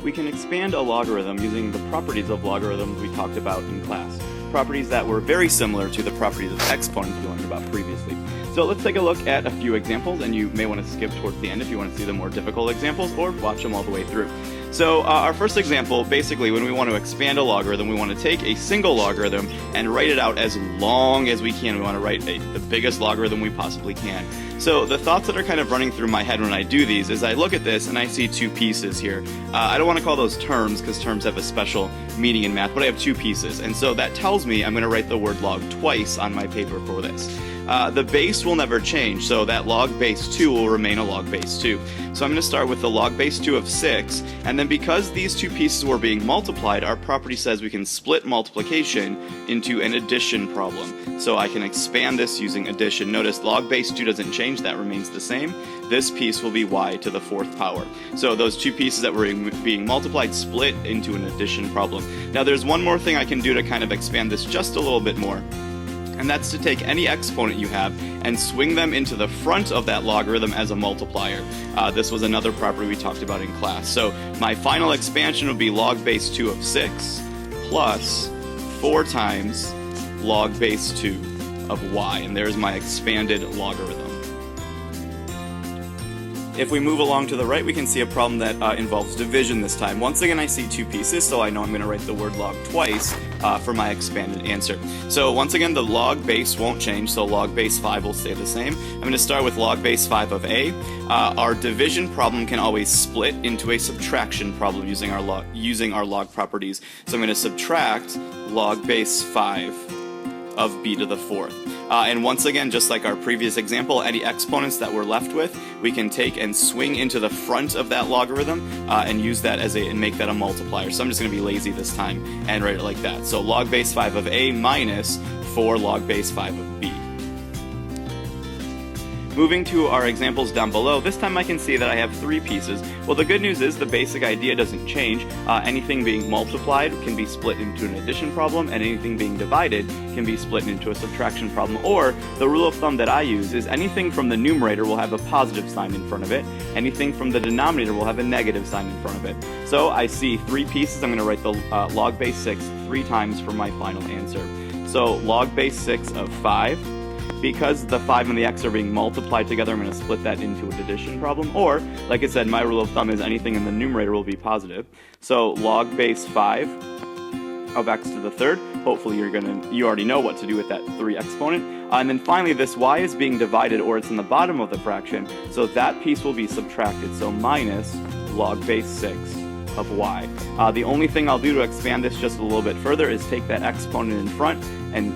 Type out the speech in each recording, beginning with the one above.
we can expand a logarithm using the properties of logarithms we talked about in class. Properties that were very similar to the properties of exponents we learned about previously. So let's take a look at a few examples, and you may want to skip towards the end if you want to see the more difficult examples, or watch them all the way through. So our first example, basically when we want to expand a logarithm, we want to take a single logarithm and write it out as long as we can. We want to write the biggest logarithm we possibly can. So the thoughts that are kind of running through my head when I do these is I look at this and I see two pieces here. I don't want to call those terms because terms have a special meaning in math, but I have two pieces. And so that tells me I'm going to write the word log twice on my paper for this. The base will never change, so that log base 2 will remain a log base 2. So I'm going to start with the log base 2 of 6, and then because these two pieces were being multiplied, our property says we can split multiplication into an addition problem. So I can expand this using addition. Notice log base 2 doesn't change, that remains the same. This piece will be y to the 4th power. So those two pieces that were being multiplied split into an addition problem. Now there's one more thing I can do to kind of expand this just a little bit more. And that's to take any exponent you have and swing them into the front of that logarithm as a multiplier. This was another property we talked about in class. So my final expansion will be log base 2 of 6 plus 4 times log base 2 of y. And there's my expanded logarithm. If we move along to the right, we can see a problem that involves division this time. Once again, I see two pieces, so I know I'm going to write the word log twice for my expanded answer. So once again, the log base won't change, so log base 5 will stay the same. I'm going to start with log base 5 of a. Our division problem can always split into a subtraction problem using our log properties. So I'm going to subtract log base 5 of b to the 4th. And once again, just like our previous example, any exponents that we're left with, we can take and swing into the front of that logarithm and use that and make that a multiplier. So I'm just going to be lazy this time and write it like that. So log base 5 of a minus 4 log base 5 of b. Moving to our examples down below, this time I can see that I have 3 pieces. Well, the good news is the basic idea doesn't change. Anything being multiplied can be split into an addition problem, and anything being divided can be split into a subtraction problem. Or, the rule of thumb that I use is anything from the numerator will have a positive sign in front of it. Anything from the denominator will have a negative sign in front of it. So I see 3 pieces. I'm going to write the log base 6 3 times for my final answer. So log base 6 of 5. Because the 5 and the x are being multiplied together, I'm going to split that into an addition problem. Or, like I said, my rule of thumb is anything in the numerator will be positive. So log base 5 of x to the 3rd. Hopefully you already know what to do with that 3 exponent. And then finally, this y is being divided, or it's in the bottom of the fraction, so that piece will be subtracted. So minus log base 6 of y. The only thing I'll do to expand this just a little bit further is take that exponent in front,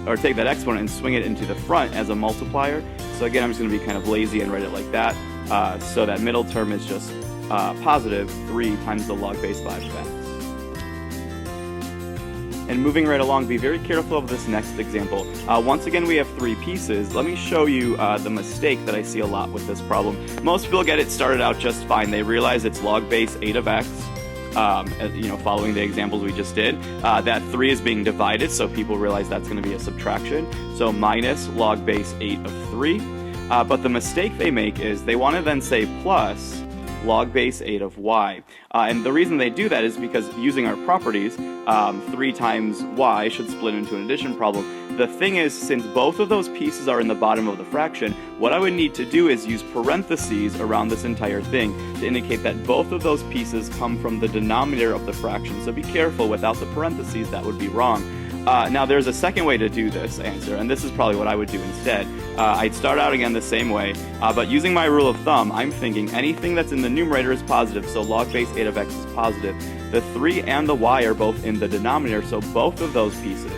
or take that exponent and swing it into the front as a multiplier. So again, I'm just going to be kind of lazy and write it like that. So that middle term is just positive 3 times the log base 5 of x. And moving right along, be very careful of this next example. Once again, we have 3 pieces. Let me show you the mistake that I see a lot with this problem. Most people get it started out just fine. They realize it's log base 8 of x. Following the examples we just did, that 3 is being divided, so people realize that's going to be a subtraction. So minus log base 8 of 3. But the mistake they make is they want to then say plus log base 8 of y. And the reason they do that is because using our properties, 3 times y should split into an addition problem. The thing is, since both of those pieces are in the bottom of the fraction, what I would need to do is use parentheses around this entire thing to indicate that both of those pieces come from the denominator of the fraction. So be careful, without the parentheses, that would be wrong. Now there's a second way to do this answer, and this is probably what I would do instead. I'd start out again the same way, but using my rule of thumb, I'm thinking anything that's in the numerator is positive, so log base 8 of x is positive. The 3 and the y are both in the denominator, so both of those pieces,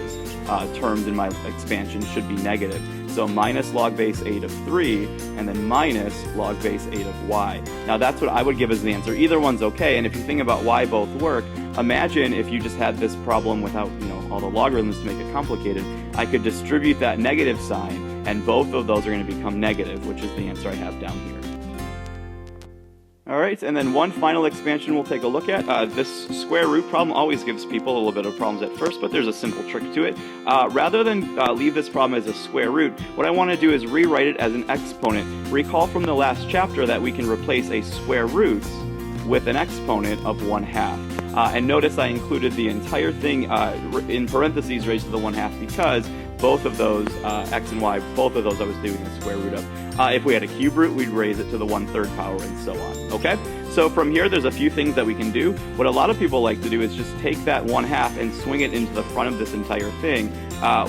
terms in my expansion, should be negative. So minus log base 8 of 3, and then minus log base 8 of y. Now that's what I would give as the answer. Either one's okay, and if you think about why both work, imagine if you just had this problem without, all the logarithms to make it complicated. I could distribute that negative sign, and both of those are going to become negative, which is the answer I have down here. Alright, and then one final expansion we'll take a look at. This square root problem always gives people a little bit of problems at first, but there's a simple trick to it. Rather than leave this problem as a square root, what I want to do is rewrite it as an exponent. Recall from the last chapter that we can replace a square root with an exponent of 1/2. And notice I included the entire thing in parentheses raised to the 1/2 because both of those, x and y, both of those I was doing the square root of. If we had a cube root, we'd raise it to the 1/3 power and so on, okay? So from here, there's a few things that we can do. What a lot of people like to do is just take that 1/2 and swing it into the front of this entire thing.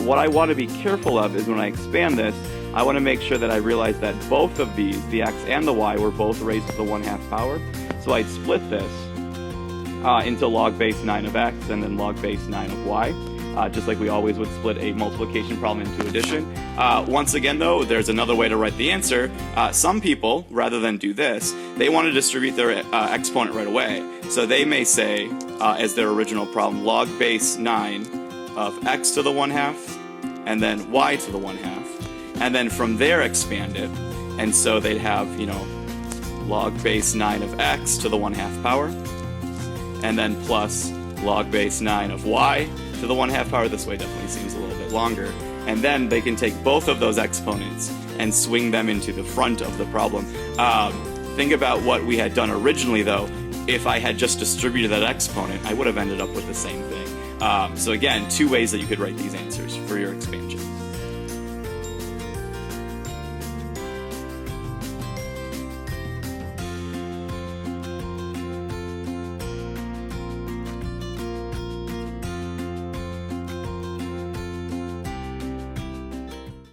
What I want to be careful of is when I expand this, I want to make sure that I realize that both of these, the x and the y, were both raised to the 1/2 power. So I'd split this into log base 9 of x and then log base 9 of y. Just like we always would split a multiplication problem into addition. Once again, though, there's another way to write the answer. Some people, rather than do this, they want to distribute their exponent right away. So they may say, as their original problem, log base 9 of x to the 1/2, and then y to the 1/2, and then from there expand it. And so they'd have, log base 9 of x to the 1/2 power, and then plus log base 9 of y to the 1/2 power. This way definitely seems a little bit longer. And then they can take both of those exponents and swing them into the front of the problem. Think about what we had done originally, though. If I had just distributed that exponent, I would have ended up with the same thing. So again, two ways that you could write these answers for your expansions.